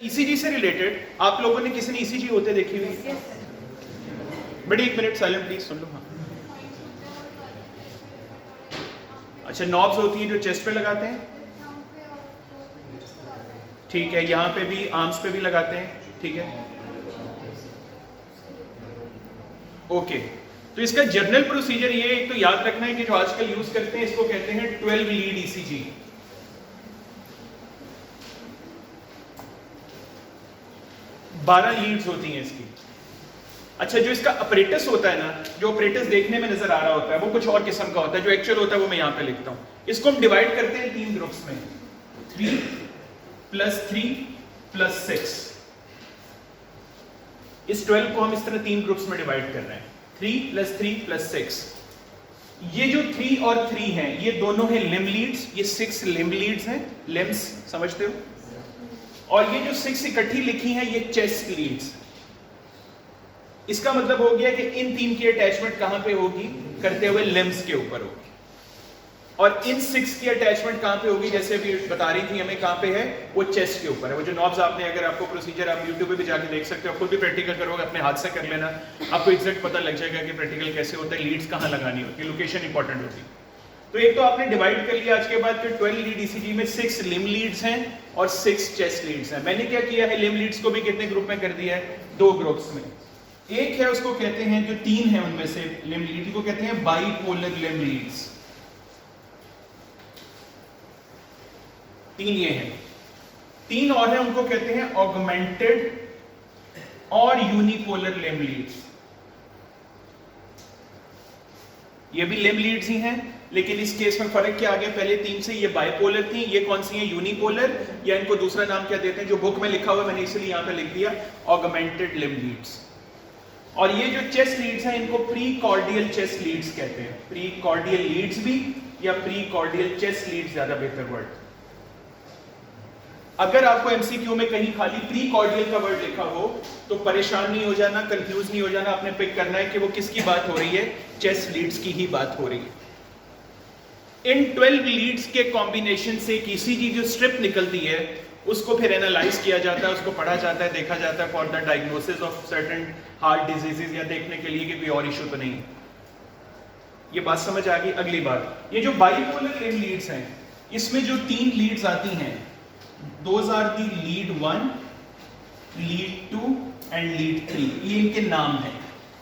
ECG से related आप लोगों ने किसी ने ईसीजी होते देखी हुई है? बड़ी एक मिनट साइलेंट प्लीज सुन लो। हाँ, अच्छा, नॉब्स होती हैं जो चेस्ट पे लगाते हैं, ठीक है, यहाँ पे भी आर्म्स पे भी लगाते हैं, ठीक है, ओके। तो इसका जनरल प्रोसीजर ये एक तो याद रखना है कि जो आजकल यूज करते हैं इसको कहते हैं 12 लीड ईसीजी। 12 लीड्स होती हैं इसकी। अच्छा, जो इसका अपरेटस होता है ना, जो अपरेटस देखने में नजर आ रहा होता है वो कुछ और किस्म का होता है, जो एक्चुअल होता है वो मैं यहां पे लिखता हूं। इसको हम डिवाइड करते हैं 3 ग्रुप्स में, 3 + 3 + 6। इस 12 को हम इस तरह 3 ग्रुप्स में डिवाइड कर रहे हैं, 3 + 3 + 6। ये जो 3 और 3 हैं ये दोनों हैं लिम्ब लीड्स, ये 6 लिम्ब लीड्स हैं, लिम्ब्स समझते हो, और ये जो 6 इकट्ठी लिखी हैं ये चेस्ट लीड्स। इसका मतलब हो गया कि इन 3 की अटैचमेंट कहां पे होगी, करते हुए लिम्ब्स के ऊपर होगी, और इन 6 की अटैचमेंट कहां पे होगी, जैसे अभी बता रही थी हमें कहां पे है, वो चेस्ट के ऊपर है। वो जो नॉब्स आपने, अगर आपको प्रोसीजर आप यूट्यूब पे भी जाके देख सकते हो, खुद भी प्रैक्टिकल करोगे, अपने हाथ से कर लेना, आपको एग्जैक्ट पता लग जाएगा कि प्रैक्टिकल कैसे होता है, लीड्स कहां लगानी होती है, लोकेशन इंपॉर्टेंट होती है। तो एक तो आपने डिवाइड कर लिया आज के बाद कि 12 लीड ईसीजी में 6 लिम्ब लीड्स हैं और 6 चेस्ट लीड्स हैं। मैंने क्या किया है, लिम्ब लीड्स को भी कितने ग्रुप में कर दिया है, 2 ग्रुप्स में। एक है उसको कहते हैं, जो 3 है उनमें से लिम्ब लीड को कहते हैं बाइपोलर लिम्ब लीड्स, 3 ये हैं। 3 और हैं, उनको कहते हैं ऑगमेंटेड और यूनिपोलर लिम्ब लीड्स। ये भी लिम्ब लीड्स ही हैं, लेकिन इस केस में फर्क क्या आ गया, पहले 3 से ये बाइपोलर थी, ये कौन सी है, यूनिपोलर, या इनको दूसरा नाम क्या देते हैं, जो बुक में लिखा हुआ है मैंने इसलिए यहां पे लिख दिया, ऑगमेंटेड लिम्ब लीड्स। और ये जो चेस्ट लीड्स हैं इनको प्रीकॉर्डियल चेस्ट लीड्स कहते हैं, प्रीकॉर्डियल लीड्स भी, या प्रीकॉर्डियल चेस्ट लीड्स ज्यादा बेहतर वर्ड। अगर आपको एमसीक्यू में कहीं खाली प्रीकॉर्डियल का वर्ड लिखा हो तो परेशान नहीं हो जाना, कंफ्यूज नहीं हो जाना, आपने पिक करना है कि वो किसकी बात हो रही है, चेस्ट लीड्स की ही बात हो रही है। इन 12 लीड्स के कॉम्बिनेशन से ईसीजी जो स्ट्रिप निकलती है उसको फिर एनालाइज किया जाता है, उसको पढ़ा जाता है, देखा जाता है for the diagnosis of certain heart diseases, या देखने के लिए कि कोई और इशू तो नहीं। ये बात समझ आ गई। अगली बात, ये जो बाइपोलर लिम्ब लीड्स हैं इसमें जो 3 लीड्स आती हैं, those are the lead 1, lead 2 and lead 3। ये इनके नाम है,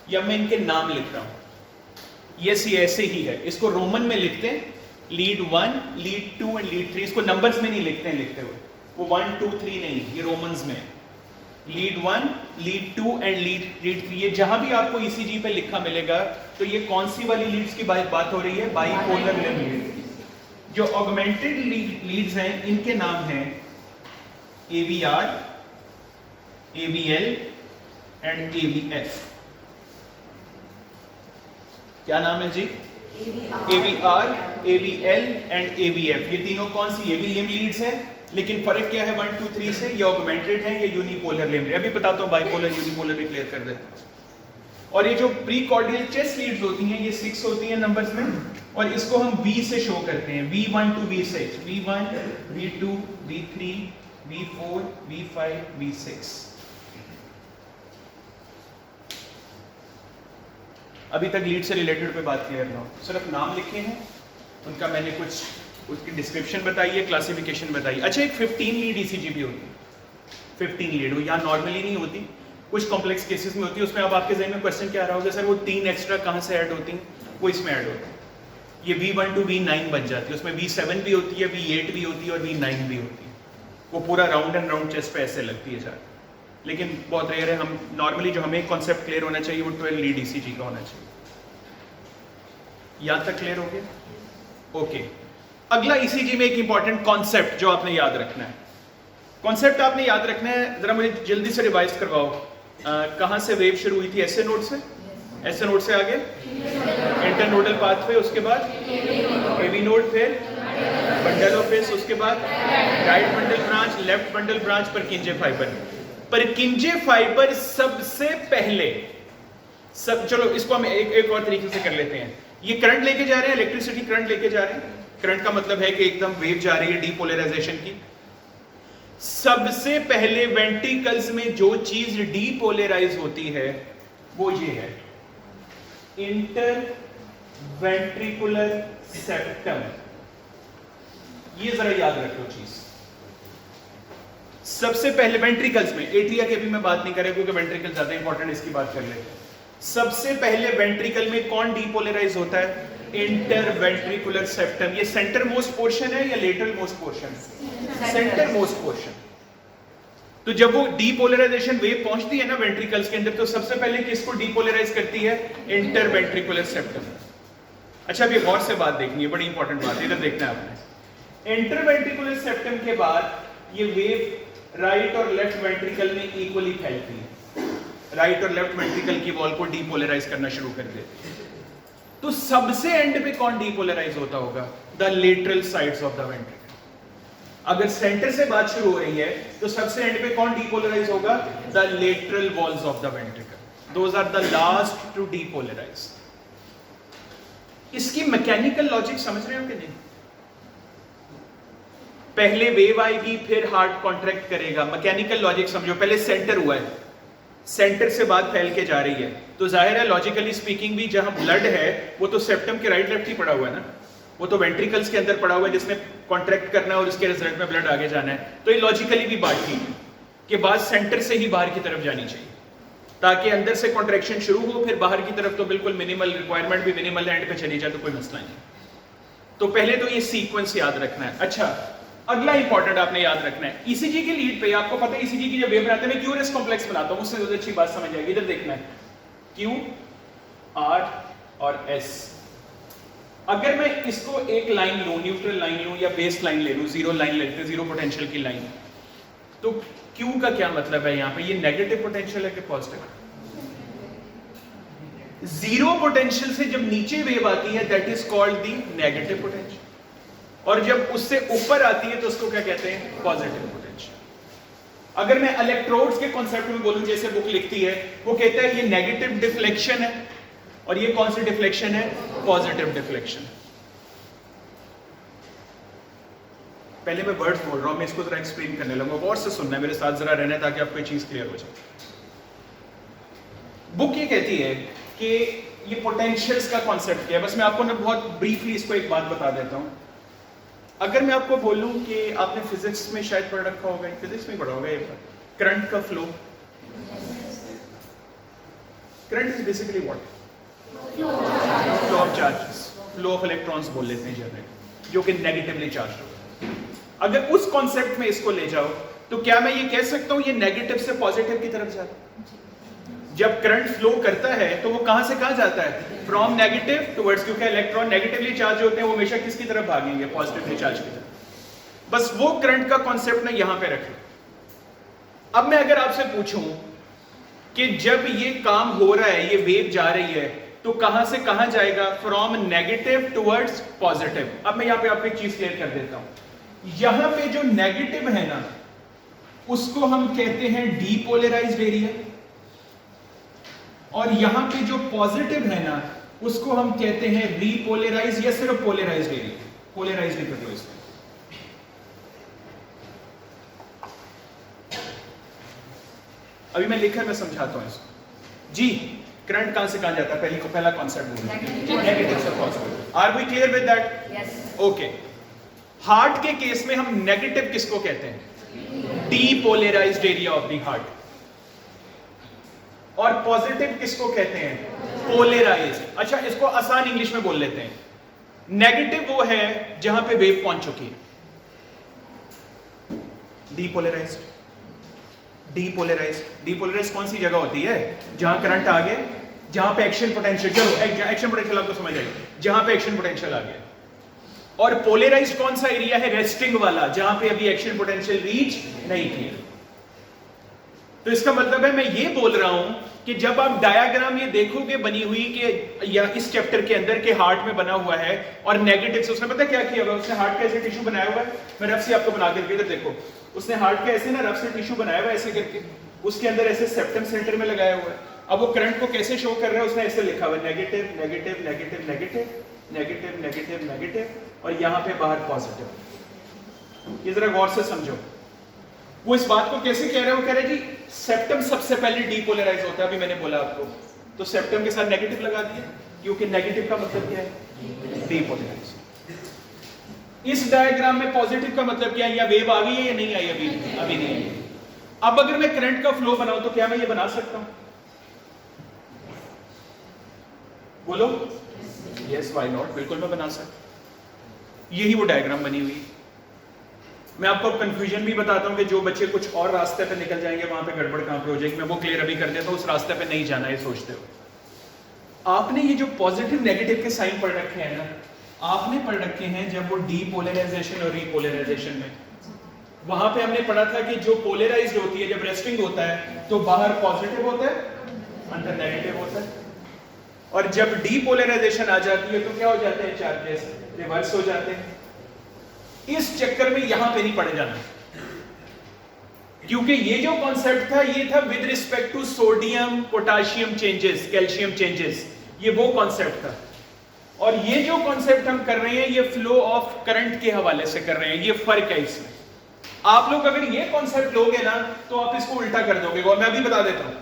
या मैं इनके नाम लिख रहा हूं, यस ये ऐसे ही है, इसको रोमन में लिखते हैं, लीड 1, लीड 2 एंड लीड 3। इसको नंबर्स में नहीं लिखते हैं लिखते हुए, वो 1 2 3 नहीं, ये रोमन्स में लीड 1, लीड 2 एंड लीड 3। ये जहां भी आपको ईसीजी पे लिखा मिलेगा तो ये कौन सी वाली लीड्स की बात हो रही है, बाइपोलर लिम्ब लीड। जो ऑगमेंटेड लीड्स हैं इनके नाम हैं AVR, AVL एंड AVF। क्या नाम है जी, AVR, AVL एंड AVF। ये तीनों कौन सी, ये भी लिम्ब लीड्स है, लेकिन फर्क क्या है 1 2 3 से, ये ऑगमेंटेड है, ये यूनिपोलर लिम्ब। अभी बताता हूं बाइपोलर यूनिपोलर भी क्लियर कर देता हूं। और ये जो प्रीकॉर्डियल चेस्ट लीड्स होती हैं ये 6 होती हैं नंबर्स में, और इसको हम V से शो करते हैं, V1 to V6, V1, V2, V3, V4, V5, V6। अभी तक लीड से रिलेटेड पे बात क्लियर ना हो, सिर्फ नाम लिखे हैं, उनका मैंने कुछ उसकी डिस्क्रिप्शन बताई है, क्लासिफिकेशन बताई। अच्छा, एक 15 लीड ईसीजी भी होती है, 15 लीड, वो यहाँ नॉर्मली नहीं होती, कुछ कॉम्प्लेक्स केसेस में होती है। उसमें अब आपके ज़हन में क्वेश्चन क्या आ रहा होगा, सर वो 3 एक्स्ट्रा कहाँ से ऐड होती हैं, वो इसमें ऐड होती है। ये V1 to V9 बन जाती है, उसमें V7 भी होती है, V8 भी होती है और V9 भी होती है। वो पूरा राउंड एंड राउंड चेस्ट पे ऐसे लगती है सर, लेकिन बहुत रेयर है। हम नॉर्मली जो हमें कॉन्सेप्ट क्लियर होना चाहिए वो 12 लीड ईसीजी का होना चाहिए। यहाँ तक क्लियर हो गया, ओके। अगला ईसीजी में एक इंपॉर्टेंट कॉन्सेप्ट जो आपने याद रखना है, कॉन्सेप्ट आपने याद रखना है, जरा मुझे जल्दी से रिवाइज करवाओ। कहां से वेव शुरू हुई थी, ऐसे नोड से, ऐसे नोड से आगे इंटरनोडल पाथवे, उसके बाद एवी नोड, फिर बंडल ऑफ हिल्स, उसके बाद right bundle branch, left bundle branch, परकिंजे fibre. परकिंजे fibre सबसे पहले सब, चलो इसको हम एक और तरीके से कर लेते हैं। ये करंट लेके जा रहे हैं, इलेक्ट्रिसिटी करंट लेके जा रहे हैं, करंट का मतलब है कि एकदम वेव जा रही है डीपोलराइजेशन की। सबसे पहले वेंट्रिकल्स में जो चीज डीपोलराइज होती है वो ये है, इंटर वेंट्रिकुलर सेप्टम। ये जरा याद रखो चीज। सबसे पहले वेंट्रिकल्स में, एट्रिया के भी मैं बात नहीं कर रहा क्योंकि वेंट्रिकल ज्यादा इंपॉर्टेंट, इसकी बात कर लेते हैं। सबसे पहले वेंट्रिकल में कौन डीपोलराइज होता है? Inter ventricular septum. ये सेंटर मोस्ट पोर्शन है या lateral most portion? Centre most portion. तो जब वो डीपोलराइजेशन वेव पहुंचती है ना वेंट्रिकल्स के अंदर, तो सबसे पहले किसको डीपोलराइज करती है? Inter ventricular septum. अच्छा, अभी गौर से बात देखनी है, बड़ी इंपॉर्टेंट बात है, इधर देखना है आपने। इंटर वेंट्रिकुलर सेप्टम के बाद ये वेव राइट और लेफ्ट वेंट्रिकल में इक्वली फैलती है, राइट और लेफ्ट वेंट्रिकल की वॉल को डीपोलराइज करना शुरू कर देती है। तो सबसे एंड पे कौन डीपोलराइज होता होगा? The lateral sides of the ventricle. अगर सेंटर से बात शुरू हो रही है तो सबसे एंड पे कौन डीपोलराइज होगा? The lateral walls of the ventricle. Those are the last to depolarise. इसकी मैकेनिकल लॉजिक समझ रहे हो कि नहीं? पहले वेव आएगी, फिर हार्ट कॉन्ट्रैक्ट करेगा। मैकेनिकल लॉजिक समझो। पहले सेंटर हुआ है, सेंटर से बात फैल के जा रही है, तो जाहिर है लॉजिकली स्पीकिंग भी जहां ब्लड है वो तो सेप्टम के राइट लेफ्ट ही पड़ा हुआ है ना, वो तो वेंट्रिकल्स के अंदर पड़ा हुआ है जिसने कॉन्ट्रैक्ट करना है और उसके रिजल्ट में ब्लड आगे जाना है। तो ये लॉजिकली भी बात ठीक है कि बात सेंटर से ही बाहर की तरफ जानी चाहिए ताकि अंदर से कॉन्ट्रैक्शन शुरू हो, फिर बाहर की तरफ तो बिल्कुल मिनिमल, रिक्वायरमेंट भी मिनिमल, एंड पे चली जाए तो कोई मसला नहीं। तो पहले तो ये सीक्वेंस याद रखना है। अच्छा, अगला इंपॉर्टेंट आपने याद रखना है, ईसीजी की लीड पे आपको पता है ईसीजी की जब वेव बनाते हैं, मैं क्यूआरएस कॉम्प्लेक्स बनाता हूं, उससे ज्यादा अच्छी बात समझ आएगी। इधर देखना है, क्यू, आर और एस। अगर मैं इसको एक लाइन लूं, न्यूट्रल लाइन लूं या बेस लाइन ले लूं, जीरो लाइन लेते हैं, जीरो पोटेंशियल की लाइन, तो क्यू का क्या मतलब है? यहां पे ये नेगेटिव पोटेंशियल है कि पॉजिटिव? जीरो पोटेंशियल से जब नीचे वेव आती है that is called the negative potential, और जब उससे ऊपर आती है तो उसको क्या कहते हैं? Positive potential. अगर मैं इलेक्ट्रोड्स के कॉन्सेप्ट में बोलूं, जैसे बुक लिखती है, वो कहता है ये नेगेटिव डिफ्लेक्शन है और ये कौन सी डिफ्लेक्शन है? Positive deflection. पहले मैं वर्ड्स बोल रहा हूं, मैं इसको जरा एक्सप्लेन करने लगूंगा, और से सुनना है, मेरे साथ जरा रहना है ताकि आपको ये चीज क्लियर हो जाए। बुक ये कहती है कि ये पोटेंशियल्स का कॉन्सेप्ट क्या है। बस मैं आपको ना बहुत ब्रीफली इसको एक बात बता देता हूं। अगर मैं आपको बोलूं कि आपने फिजिक्स में शायद पढ़ रखा होगा, फिजिक्स में पढ़ा होगा ये करंट का flow. Current is basically what? Flow of charges, flow of electrons बोल लेते हैं जनरली, जो कि नेगेटिवली चार्ज होगा। अगर उस कॉन्सेप्ट में इसको ले जाओ तो क्या मैं ये कह सकता हूं ये नेगेटिव से पॉजिटिव की तरफ जाता है? जब करंट फ्लो करता है तो वो कहां से कहां जाता है? फ्रॉम नेगेटिव टुवर्ड्स, क्योंकि इलेक्ट्रॉन नेगेटिवली चार्ज होते हैं, वो हमेशा किसकी तरफ भागेंगे? पॉजिटिवली चार्ज की तरफ। बस वो करंट का कॉन्सेप्ट ना यहां पे रखें। अब मैं अगर आपसे पूछूं कि जब ये काम हो रहा है, ये वेव जा रही है, तो कहां से कहां जाएगा? From negative towards positive. अब मैं यहां पे आपको एक चीज क्लियर कर देता हूं। यहां पे जो नेगेटिव है ना, उसको हम कहते हैं डीपोलराइज्ड एरिया, और यहां पे जो पॉजिटिव है ना, उसको हम कहते हैं रीपोलराइज या सिर्फ पोलराइज्ड एरिया। पोलराइज्ड नहीं करते इसको। अभी मैं लिखा, मैं समझाता हूं इसको। जी, करंट कहां से कहां जाता है? पहला कॉन्सेप्ट बोलिए, नेगेटिव से positive. Are we clear with that? Yes. Okay. Heart के केस में हम नेगेटिव किसको कहते हैं? Depolarised area of the heart. और पॉजिटिव किसको कहते हैं? पोलराइज्ड। अच्छा, इसको आसान इंग्लिश में बोल लेते हैं। नेगेटिव वो है जहां पे वेव पहुंच चुकी है, डीपोलराइज्ड। डीपोलराइज्ड कौन सी जगह होती है? जहां करंट आ गया, जहां पे एक्शन पोटेंशियल, चलो एक्शन पोटेंशियल आपको समझ आएगी, जहां पे एक्शन पोटेंशियल आ गया। और पोलराइज्ड कौन सा एरिया है? रेस्टिंग वाला, जहां पे अभी एक्शन पोटेंशियल रीच नहीं किया। तो इसका मतलब है मैं ये बोल रहा हूं कि जब आप डायग्राम ये देखोगे बनी हुई कि या इस चैप्टर के अंदर के हार्ट में बना हुआ है और नेगेटिव से, उसने पता क्या किया हुआ है? उसने हार्ट का ऐसे टिश्यू बनाया हुआ है, मैं रफ से आपको बना के इधर देखो, उसने हार्ट का ऐसे ना रफ से टिश्यू बनाया हुआ है ऐसे करके, उसके अंदर ऐसे सेप्टम सेंटर में लगाया हुआ है। अब वो करंट को कैसे शो कर रहा है? उसने ऐसे लिखा हुआ है negative negative negative negative negative negative negative, और यहां पे बाहर पॉजिटिव। ये जरा गौर से समझो। वो इस बात को कैसे कह रहे हैं? वो कह रहे हैं जी सेप्टम सबसे पहले डीपोलराइज होता है, अभी मैंने बोला आपको, तो सेप्टम के साथ नेगेटिव लगा दिया, क्योंकि नेगेटिव का मतलब क्या है? डीपोलराइज। इस डायग्राम में पॉजिटिव का मतलब क्या है? या वेव आ गई है या नहीं आई? अभी नहीं आई। अब अगर मैं करंट का फ्लो बनाऊं तो क्या मैं ये बना सकता हूं? बोलो यस, व्हाई नॉट, बिल्कुल मैं बना सकता। यही वो डायग्राम बनी हुई है। मैं आपको अब कंफ्यूजन भी बताता हूं कि जो बच्चे कुछ और रास्ते पे निकल जाएंगे वहां पे गड़बड़ कहां पे हो जाएगी, मैं वो क्लियर अभी कर देता हूं। उस रास्ते पे नहीं जाना है सोचते हो। आपने ये जो पॉजिटिव नेगेटिव के साइन पढ़ रखे हैं ना, आपने पढ़ रखे हैं जब वो डीपोलराइजेशन और रीपोलराइजेशन में, वहां पे हमने पढ़ा था कि जो पोलराइज्ड होती है, जब रेस्टिंग होता है तो बाहर पॉजिटिव होता है, अंदर नेगेटिव होता है, और जब डीपोलराइजेशन आ जाती है तो क्या हो जाते हैं? चार्जेस रिवर्स हो जाते हैं। इस चक्कर में यहां पे नहीं पड़ जाना, क्योंकि ये जो कॉन्सेप्ट था ये था with respect to sodium potassium changes, calcium changes, ये वो कॉन्सेप्ट था। और ये जो कॉन्सेप्ट हम कर रहे हैं ये फ्लो ऑफ करंट के हवाले से कर रहे हैं, ये फर्क है इसमें। आप लोग अगर ये कॉन्सेप्ट लोगे ना तो आप इसको उल्टा कर दोगे, और मैं अभी बता देता हूं,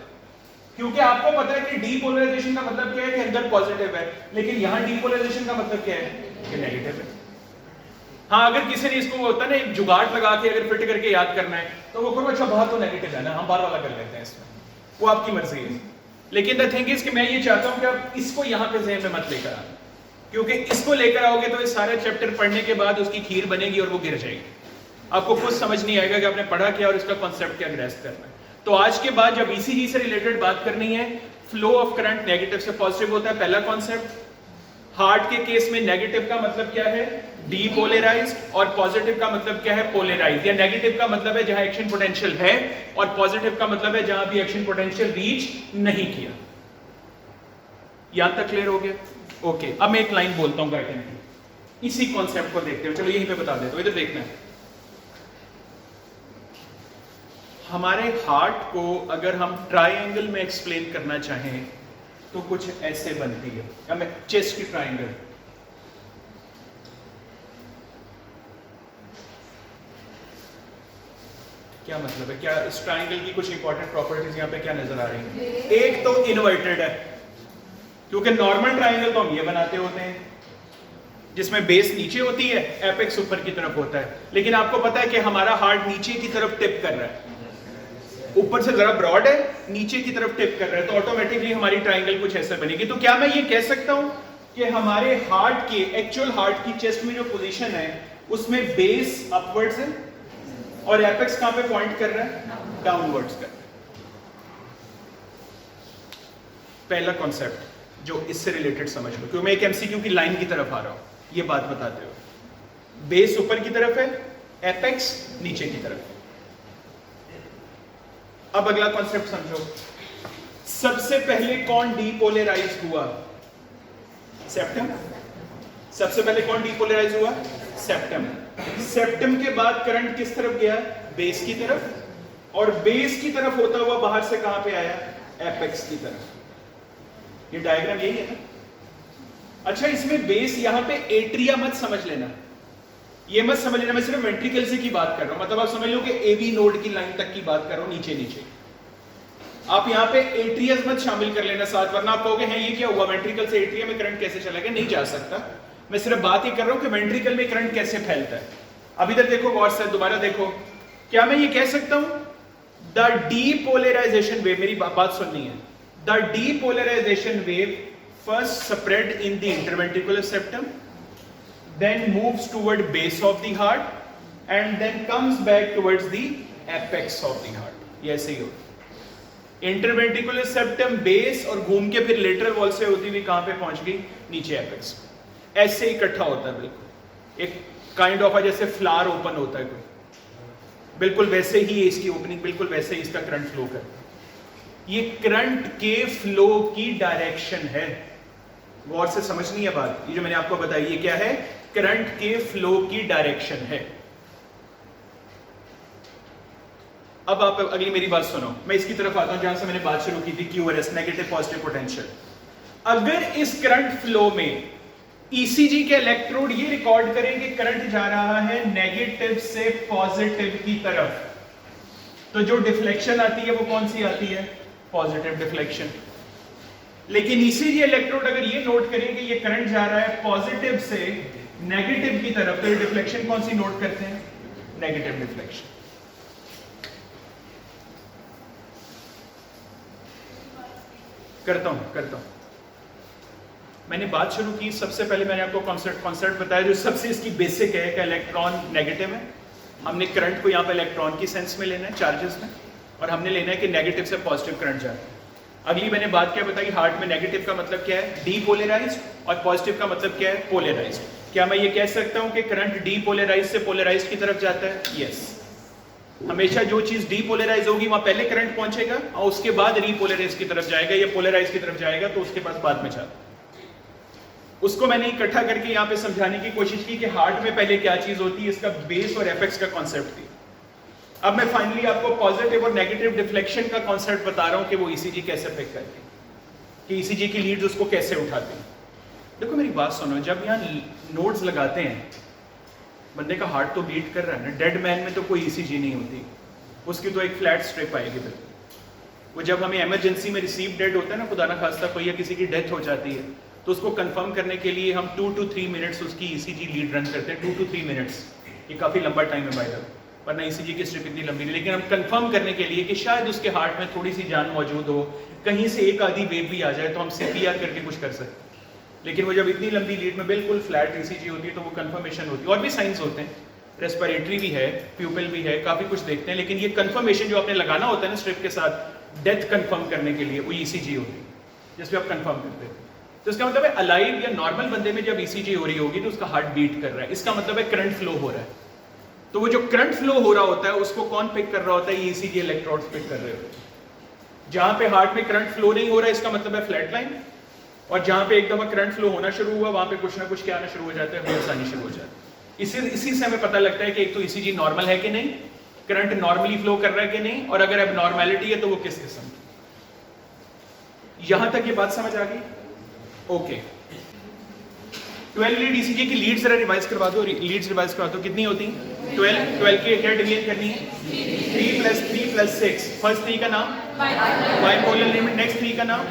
क्योंकि आपको पता है कि डीपोलराइजेशन का मतलब क्या है? कि अंदर पॉजिटिव है, लेकिन यहां डीपोलराइजेशन का मतलब क्या है? कि नेगेटिव है। हाँ, अगर किसी ने इसको होता है ना एक जुगाड़ लगा के अगर फिट करके याद करना है तो वो करो अच्छा बाहर तो नेगेटिव है ना, हम बाहर वाला कर लेते हैं इसमें, वो आपकी मर्जी है। लेकिन द थिंग इज कि मैं ये चाहता हूं कि आप इसको यहां पे ज़हन में मत लेकर आना, क्योंकि इसको लेकर आओगे तो ये सारे चैप्टर पढ़ने के बाद उसकी खीर बनेगी और वो गिर जाएगी। आपको कुछ समझ नहीं आएगा कि आपने पढ़ा क्या और इसका कॉन्सेप्ट क्या ग्रैस्प करना है। तो आज के बाद जब ईसीजी से रिलेटेड बात करनी है, फ्लो ऑफ करंट नेगेटिव से पॉजिटिव होता है, पहला कॉन्सेप्ट। हार्ट के केस में नेगेटिव का मतलब क्या है? डीपोलराइज्ड, और पॉजिटिव का मतलब क्या है? पोलराइज्ड। या नेगेटिव का मतलब है जहां एक्शन पोटेंशियल है, और पॉजिटिव का मतलब है जहां भी एक्शन पोटेंशियल रीच नहीं किया। यहां तक क्लियर हो गया? ओके, अब मैं एक लाइन बोलता हूं गार्टन की, इसी कॉन्सेप्ट को देखते हुए। चलो यहीं पे बता देता हूं, इधर देखना है। हमारे हार्ट को अगर हम ट्रायंगल में एक्सप्लेन करना चाहें तो कुछ ऐसे बनती है। अब मैं चेस्ट की ट्रायंगल, क्या मतलब है? क्या इस ट्रायंगल की कुछ इंपॉर्टेंट प्रॉपर्टीज यहां पे क्या नजर आ रही है? एक तो इनवर्टेड है, क्योंकि नॉर्मल ट्रायंगल तो हम ये बनाते होते हैं जिसमें बेस नीचे होती है, एपेक्स ऊपर की तरफ होता है। लेकिन आपको पता है कि हमारा हार्ट नीचे की तरफ टिप कर रहा है, ऊपर से जरा ब्रॉड है, नीचे की तरफ टिप कर रहा है, तो ऑटोमेटिकली हमारी ट्रायंगल कुछ ऐसे बनेगी। तो क्या मैं ये कह सकता हूं कि हमारे हार्ट के, एक्चुअल हार्ट की चेस्ट में जो पोजीशन है उसमें बेस अपवर्ड्स है और एपेक्स कहां पे पॉइंट कर रहा है? डाउनवर्ड्स कर रहा है। पहला कॉन्सेप्ट जो इससे रिलेटेड समझ लो, क्योंकि मैं एक एमसीक्यू की लाइन की तरफ आ रहा हूं ये बात बताते हो। बेस ऊपर की तरफ है, एपेक्स नीचे की तरफ है। अब अगला कॉन्सेप्ट समझो। सबसे पहले कौन डीपोलराइज हुआ? सेप्टम। सबसे पहले कौन डीपोलराइज हुआ? सेप्टम। सेप्टम के बाद करंट किस तरफ गया? बेस की तरफ, और बेस की तरफ होता हुआ बाहर से कहां पे आया? एपेक्स की तरफ। ये डायग्राम यही है ना? अच्छा, इसमें बेस यहां पे एट्रिया मत समझ लेना, ये मत समझ लेना मैं सिर्फ वेंट्रिकल से की बात कर रहा हूं, मतलब आप समझ लो कि एवी नोड की लाइन तक की बात कर रहा हूं, नीचे नीचे। आप यहां पे एट्रियस मत शामिल कर लेना साथ, वरना आप कहोगे हैं ये क्या हुआ, वेंट्रिकल से एट्रियम में करंट कैसे चला गया? नहीं जा सकता। मैं सिर्फ बात ही कर रहा हूं कि वेंट्रिकल में करंट कैसे फैलता है। अब इधर देखो गौर से, दोबारा देखो। क्या मैं ये कह सकता हूं द डीपोलराइजेशन वेव, मेरी बात सुननी है, the depolarisation wave first spread in the interventricular septum, then moves toward base of the heart and then comes back towards the apex of the heart. ये ऐसे ही हो, इंटरवेंट्रिकुलर सेप्टम, बेस, और घूम के फिर लेटरल वॉल से होती हुई कहां पे पहुंच गई? नीचे एपेक्स। ऐसे इकट्ठा होता है, बिल्कुल एक काइंड ऑफ जैसे फ्लावर ओपन होता है कोई, बिल्कुल वैसे ही है इसकी ओपनिंग, बिल्कुल वैसे ही इसका करंट फ्लो कर। ये करंट के फ्लो की डायरेक्शन है, गौर से समझनी है बात। ये जो मैंने आपको बताई ये क्या है? करंट के फ्लो की डायरेक्शन है। अब आप अगली मेरी बात सुनो, मैं इसकी तरफ आता हूं जहां से मैंने बात शुरू की थी, क्यूआरएस, नेगेटिव पॉजिटिव पोटेंशियल। अगर इस करंट फ्लो में ईसीजी के इलेक्ट्रोड ये रिकॉर्ड करें कि करंट जा रहा है नेगेटिव से पॉजिटिव की तरफ, तो जो डिफ्लेक्शन आती है वो कौन सी आती है? Positive deflection. लेकिन ईसीजी इलेक्ट्रोड अगर ये नोट करें कि ये करंट जा रहा है पॉजिटिव से नेगेटिव की तरफ, तो ये डिफ्लेक्शन कौन सी नोट करते हैं? Negative deflection. करता हूं। मैंने बात शुरू की, सबसे पहले मैंने आपको कॉन्सेप्ट बताया जो सबसे इसकी बेसिक है कि इलेक्ट्रॉन नेगेटिव है। हमने करंट को यहाँ पे इलेक्ट्रॉन की सेंस में लेना है, चार्जेस में, और हमने लेना है कि नेगेटिव से पॉजिटिव करंट जाए। अगली मैंने बात क्या बताई, हार्ट में नेगेटिव का मतलब क्या है? डीपोलराइज्ड, और पॉजिटिव का मतलब क्या है? पोलराइज्ड। क्या मैं ये कह सकता हूं कि करंट डीपोलराइज्ड से पोलराइज्ड की तरफ जाता है? यस। हमेशा जो चीज डीपोलराइज होगी वहां पहले करंट पहुंचेगा और उसके बाद रीपोलराइज की तरफ जाएगा, या पोलराइज की तरफ जाएगा तो उसके पास बाद में जाता। उसको मैंने इकट्ठा करके यहाँ पे समझाने की कोशिश की कि हार्ट में पहले क्या चीज होती है, इसका बेस और एपेक्स का कॉन्सेप्ट थी। अब मैं फाइनली आपको पॉजिटिव और नेगेटिव डिफ्लेक्शन का कॉन्सेप्ट बता रहा हूं कि वो ईसीजी कैसे पिक करती है, कि ईसीजी की लीड्स उसको कैसे उठाते हैं। देखो मेरी बात सुनो, जब यहाँ नोड्स लगाते हैं, बंदे का हार्ट तो बीट कर रहा है ना, डेड मैन में तो कोई ईसीजी नहीं होती, उसकी तो एक फ्लैट स्ट्रिप आएगी बिल्कुल। वो जब हमें इमरजेंसी में रिसीव डेड होता है ना, खुदा ना खास्ता कोई या किसी की डेथ हो जाती है, तो उसको कंफर्म करने के लिए हम 2 to 3 मिनट्स उसकी ईसीजी लीड रन करते हैं। 2 to 3 मिनट्स, ये काफ़ी लंबा टाइम है बाय द वे, वरना ईसीजी की स्ट्रिप इतनी लंबी नहीं, लेकिन हम कंफर्म करने के लिए कि शायद उसके हार्ट में थोड़ी सी जान मौजूद हो, कहीं से एक आधी वेव भी आ जाए तो हम सीपीआर करके कुछ कर सकते हैं। लेकिन वो जब इतनी लंबी लीड में बिल्कुल फ्लैट ईसीजी होती है तो वो कंफर्मेशन होती है। और भी साइंस होते हैं, रेस्पिरेटरी भी है, प्यूपिल भी है, काफ़ी कुछ देखते हैं, लेकिन ये कंफर्मेशन जो आपने लगाना होता है ना स्ट्रिप के साथ डेथ कंफर्म करने के लिए, वो ईसीजी होती है जिसपे आप कंफर्म करते हैं। तो इसका मतलब है अलाइव या नॉर्मल बंदे में जब ईसीजी हो रही होगी तो उसका हार्ट बीट कर रहा है, इसका मतलब है करंट फ्लो हो रहा है। तो वो जो करंट फ्लो हो रहा होता है उसको कौन पिक कर रहा होता है? ईसीजी इलेक्ट्रोड्स पिक कर रहे होते हैं। जहां पे हार्ट में करंट फ्लो नहीं हो रहा है इसका मतलब है फ्लैट लाइन, और जहां पे एक दफा करंट फ्लो होना शुरू हुआ वहां पे कुछ ना कुछ क्या आना शुरू हो जाता है, वेव्स आनी शुरू हो जाती है। इसी से हमें पता लगता है कि एक तो ईसीजी नॉर्मल है कि नहीं, करंट नॉर्मली फ्लो कर रहा है कि नहीं, और अगर एबनॉर्मैलिटी है तो वो किस किस्म की। यहां तक ये बात समझ आ गई? ओके। 12 लीड ईसीजी की लीड जरा रिवाइज करवा दो, लीड्स रिवाइज करवा दो, कितनी होती हैं? 12 की क्या डिवीजन करनी है? 3 + 3 + 6। फर्स्ट 3 का नाम बाइपोलर लिमिट, नेक्स्ट 3 का नाम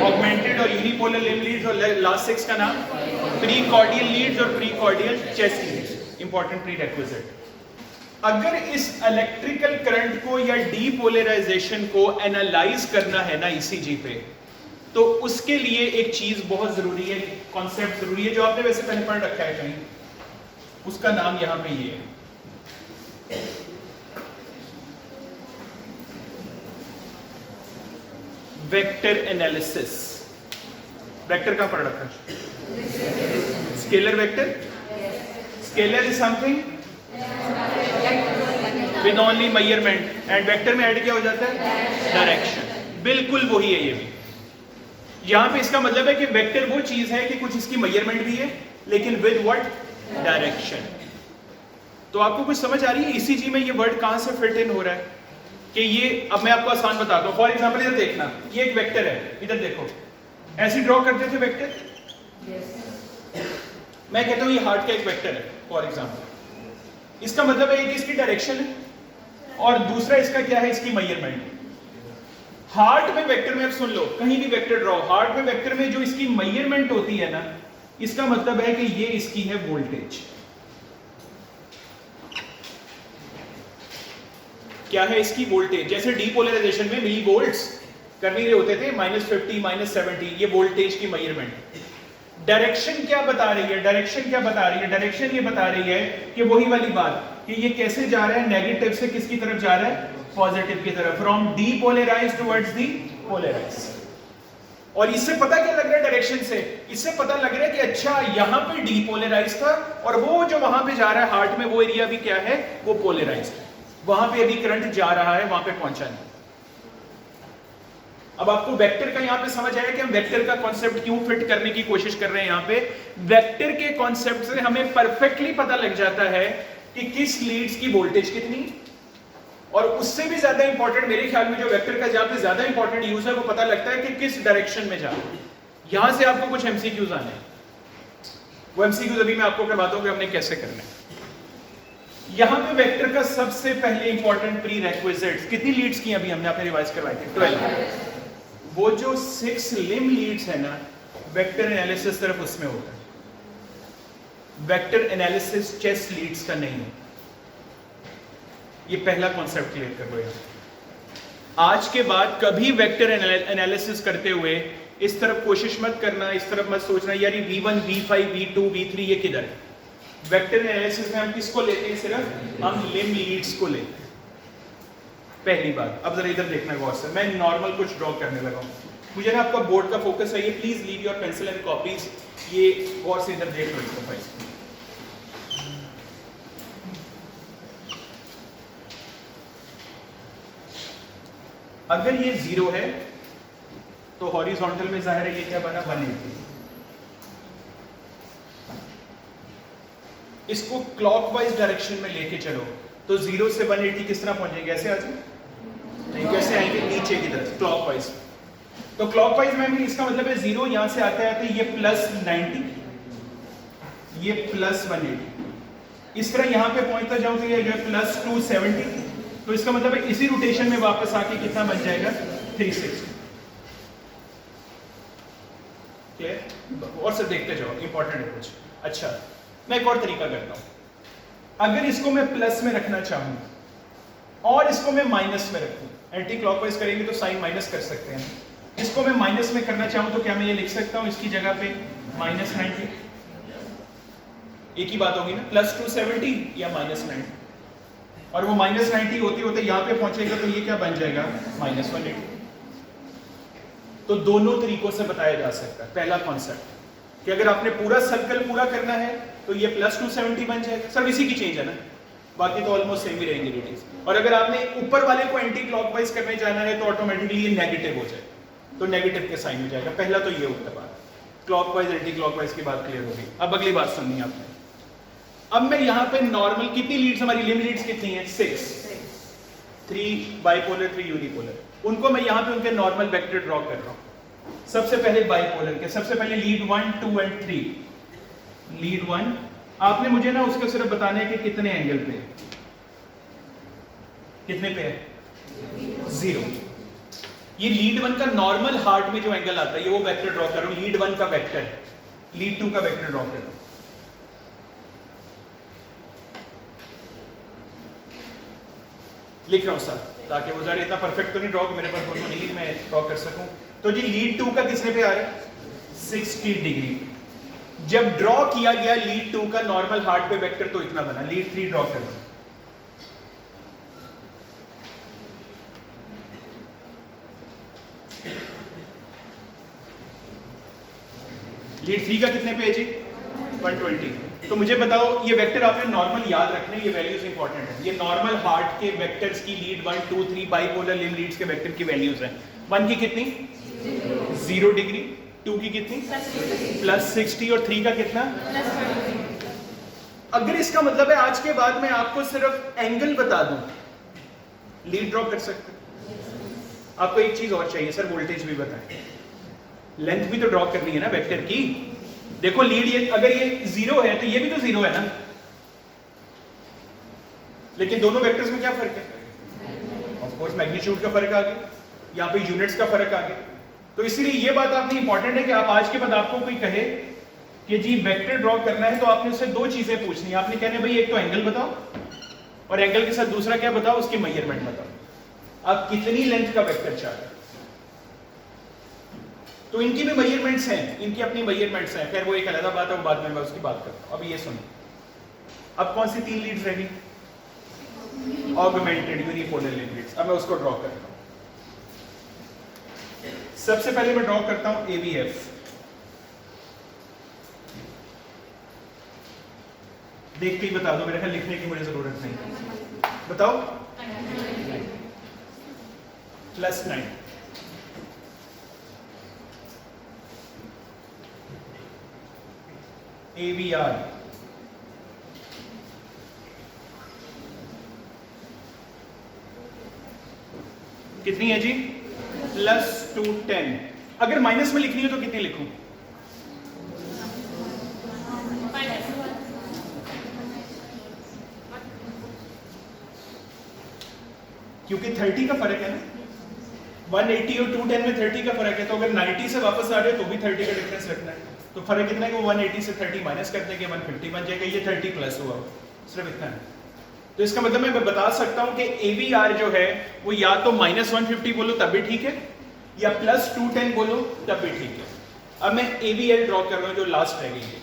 ऑगमेंटेड और यूनिपोलर लिम लीड्स, और लास्ट 6 का नाम प्रीकॉर्डियल लीड्स और precordial chest leads. Important prerequisite. अगर इस इलेक्ट्रिकल करंट को या डीपोलराइजेशन को एनालाइज करना है ना ईसीजी पे, तो उसके लिए एक चीज बहुत जरूरी है, कॉन्सेप्ट जरूरी है, जो आपने वैसे पहले पढ़ रखा है कहीं, उसका नाम यहां पे ये है, वेक्टर एनालिसिस। वेक्टर का पढ़ रखा है? Scalar vector. Scalar is something with only measurement, and vector में ऐड क्या हो जाता है? डायरेक्शन। बिल्कुल वही है ये भी। यहां पे इसका मतलब है कि वेक्टर वो चीज है कि कुछ इसकी मेजरमेंट भी है, लेकिन विद व्हाट? डायरेक्शन। तो आपको कुछ समझ आ रही है ईसीजी में ये वर्ड कहां से फिट इन हो रहा है? कि ये, अब मैं आपको आसान बताता हूं। फॉर एग्जांपल इधर देखना, ये एक वेक्टर है, इधर देखो, ऐसे ड्रॉ करते थे वेक्टर। मैं कहता हूं ये हार्ट का एक वेक्टर है फॉर एग्जांपल, इसका मतलब है कि इसकी डायरेक्शन है, और दूसरा इसका क्या है? इसकी मेजरमेंट। हार्ट में वेक्टर में, अब सुन लो, कहीं भी वेक्टर ड्रॉ, हार्ट में वेक्टर में जो इसकी मेजरमेंट होती है ना, इसका मतलब है कि ये इसकी है वोल्टेज। क्या है इसकी? वोल्टेज। जैसे डीपोलराइजेशन में मिली वोल्ट्स कर नहीं रहे होते थे, -50 -70, ये वोल्टेज की मेजरमेंट। डायरेक्शन क्या बता रही है? डायरेक्शन क्या बता रही है? डायरेक्शन ये बता रही है कि वही वाली बात कि ये कैसे जा रहा है, नेगेटिव से किसकी तरफ जा रहा है? पॉजिटिव की तरफ, from depolarized towards the polarized. और इससे पता क्या लग रहा है? डायरेक्शन से इससे पता लग रहा है कि अच्छा यहां पे डीपोलराइज्ड था, और वो जो वहां पे जा रहा है हार्ट में, वो एरिया भी क्या है? वो पोलराइज्ड है, वहां पे अभी करंट जा रहा है, वहां पे पहुंचा नहीं। अब आपको वेक्टर का यहां पे समझ आया कि हम वेक्टर का कॉन्सेप्ट क्यों फिट करने की कोशिश कर रहे हैं। यहां पे वेक्टर के कॉन्सेप्ट से हमें परफेक्टली पता लग जाता है कि किस लीड्स की वोल्टेज कितनी, और उससे भी ज्यादा इंपॉर्टेंट मेरे ख्याल में जो वेक्टर का जहां पे ज्यादा इंपॉर्टेंट यूज है, वो पता लगता है कि किस डायरेक्शन में जा रहा है। यहां से आपको कुछ एमसीक्यूज आने हैं, वो एमसीक्यूज अभी मैं आपको करवाता हूं कि हमने कैसे करना है। यहां पे वेक्टर का सबसे पहले इंपॉर्टेंट प्री रेक्विजिट्स, कितनी लीड्स की अभी हमने आपने रिवाइज करवाई थी? 12। वो जो 6 लिम लीड्स है ना, वेक्टर एनालिसिस सिर्फ उसमें होता है। वेक्टर एनालिसिस चेस लीड्स का नहीं है। ये पहला कॉन्सेप्ट क्लियर कर लो। आज के बाद कभी वेक्टर एनालिसिस करते हुए इस तरफ कोशिश मत करना, इस तरफ मत सोचना यार ये V1, V5, V2, V3 ये किधर है। वेक्टर एनालिसिस में हम किसको लेते हैं? सिर्फ हम लिम लीड्स को लेते हैं। पहली बात। अब जरा इधर देखना गौर से, मैं नॉर्मल कुछ ड्रॉ करने लगा हूं। मुझे ना आपका बोर्ड का फोकस है, ये please leave your pencil and copies. ये गौर से इधर देख लो इसको भाई। अगर ये 0 है तो हॉरिजॉन्टल में जाहिर है ये क्या बना? 180। इसको क्लॉकवाइज डायरेक्शन में लेके चलो तो 0 से 180 किस तरह पहुंचेंगे? ऐसे आ जाए नहीं, कैसे आएंगे? नीचे की तरफ, क्लॉकवाइज। तो क्लॉकवाइज में भी इसका मतलब है 0 यहां से आते आते ये +90, ये +180। इस तरह यहां पे पहुंचता जाऊं तो ये +270। तो इसका मतलब है इसी रोटेशन में वापस आके कितना बन जाएगा? 360। क्लियर? और से देखते जाओ, इंपॉर्टेंट है कुछ। अच्छा, मैं एक और तरीका करता हूं। अगर इसको मैं प्लस में रखना चाहूं और इसको मैं माइनस में रखूं, एंटी क्लॉकवाइज करेंगे तो साइन माइनस कर सकते हैं। इसको मैं माइनस में करना चाहूं तो क्या मैं ये लिख सकता हूं इसकी जगह पे -90? एक ही बात होगी ना, +270 या -90। और वो -90 होते होते यहां पे पहुंचेगा तो ये क्या बन जाएगा? -180। तो दोनों तरीकों से बताया जा सकता है। पहला कॉन्सेप्ट कि अगर आपने पूरा सर्कल पूरा करना है तो ये +270 बन जाएगा। सर इसी की चेंज है ना, बाकी तो ऑलमोस्ट सेम ही रहेंगे रेडियस। और अगर आपने ऊपर वाले को एंटी क्लॉकवाइज करने जाना है तो ऑटोमेटिकली ये नेगेटिव हो जाए, तो नेगेटिव के साइन में जाएगा। पहला तो ये होता है बात, क्लॉकवाइज एंटी क्लॉकवाइज की बात क्लियर हो गई। अब अगली बात सुननी है आपने। अब मैं यहाँ पे नॉर्मल, कितनी लीड्स हमारी लिम लीड्स कितनी है? 6। 3 बाइपोलर, 3 यूनिपोलर। उनको मैं यहाँ पे उनके नॉर्मल वेक्टर ड्रॉ कर रहा हूँ। सबसे पहले बाइपोलर के, सबसे पहले लीड 1, 2 एंड 3। लीड 1 आपने मुझे ना उसके सिर्फ बताने हैं कि कितने एंगल पे है। कितने पे है? 0। ये लीड 1 का नॉर्मल हार्ट में जो एंगल आता है ये वो वेक्टर ड्रॉ कर रहा हूं। लीड 1 का वेक्टर है, लीड 2 का वेक्टर ड्रॉ कर रहा हूं। लिख रहा हूं सर, ताकि वो जरा इतना परफेक्ट तो नहीं ड्रॉ, मेरे पास फोटो नहीं मैं ड्रॉ कर सकूं। तो जी लीड 2 का किसने पे आ रहा है? 60 डिग्री। जब ड्रॉ किया गया लीड 2 का नॉर्मल हार्ट पे वेक्टर तो इतना बना। लीड 3 ड्रॉ कर रहा हूं। लीड 3 का कितने पे है जी? 120। तो मुझे बताओ ये वेक्टर आपने नॉर्मल याद रखने, ये वैल्यूज इंपॉर्टेंट है। ये नॉर्मल हार्ट के वेक्टर्स की लीड 1, 2, 3 बाइपोलर लिम लीड्स के वेक्टर की वैल्यूज हैं। 1 की कितनी? 0 डिग्री। 2 की कितनी? +60। और 3 का कितना? अगर इसका मतलब है आज के बाद मैं आपको सिर्फ एंगल बता दूं, लीड ड्रॉ कर सकते हैं। आपको एक चीज और चाहिए सर, वोल्टेज भी बताएं। लेंथ भी तो ड्रॉ करनी है ना वेक्टर की। देखो लीड ये अगर ये 0 है तो ये भी तो 0 है ना, लेकिन दोनों वेक्टर्स में क्या फर्क है? ऑफ कोर्स मैग्नीट्यूड का फर्क आ गया, यहाँ पे यूनिट्स का फर्क आ गया। तो इसीलिए ये बात आपने इंपॉर्टेंट है कि आप आज के बाद आपको कोई कहे कि जी वेक्टर ड्रॉ करना है तो आपने उससे 2 चीजें पूछनी है। आपने कहने भाई एक तो एंगल बताओ और एंगल के साथ दूसरा क्या बताओ? उसकी मेजरमेंट बताओ। आप कितनी लेंथ का वेक्टर चाह रहे हैं? तो इनकी भी मेजरमेंट्स हैं, इनकी अपनी मेजरमेंट्स हैं। खैर वो एक अलग बात है, वो बाद में मैं उसकी बात करता हूं। अब ये सुनो, अब कौन सी 3 लीड्स रह गई? Augmented unipolar limb leads. अब मैं उसको ड्रॉ करता हूं। सबसे पहले मैं ड्रॉ करता हूं ABF। देख के ही बता दो, मेरे ख्याल लिखने की मुझे जरूरत नहीं। बताओ। +9। ABR कितनी है जी? +210। अगर माइनस में लिखनी हो तो कितनी लिखूं? क्योंकि 30 का फर्क है ना, 180 और 210 में 30 का फर्क है, तो अगर 90 से वापस आ रहे हो तो भी 30 का डिफरेंस रखना है। तो फर्क कितना है कि 180 से 30 माइनस कर देंगे 150 बन जाएगा, ये 30 प्लस हुआ, सिर्फ इतना है। तो इसका मतलब मैं बता सकता हूं कि AVR जो है वो या तो -150 बोलो तब भी ठीक है, या +210 बोलो तब भी ठीक है। अब मैं AVL ड्रॉ कर रहा हूं जो लास्ट रह गई है।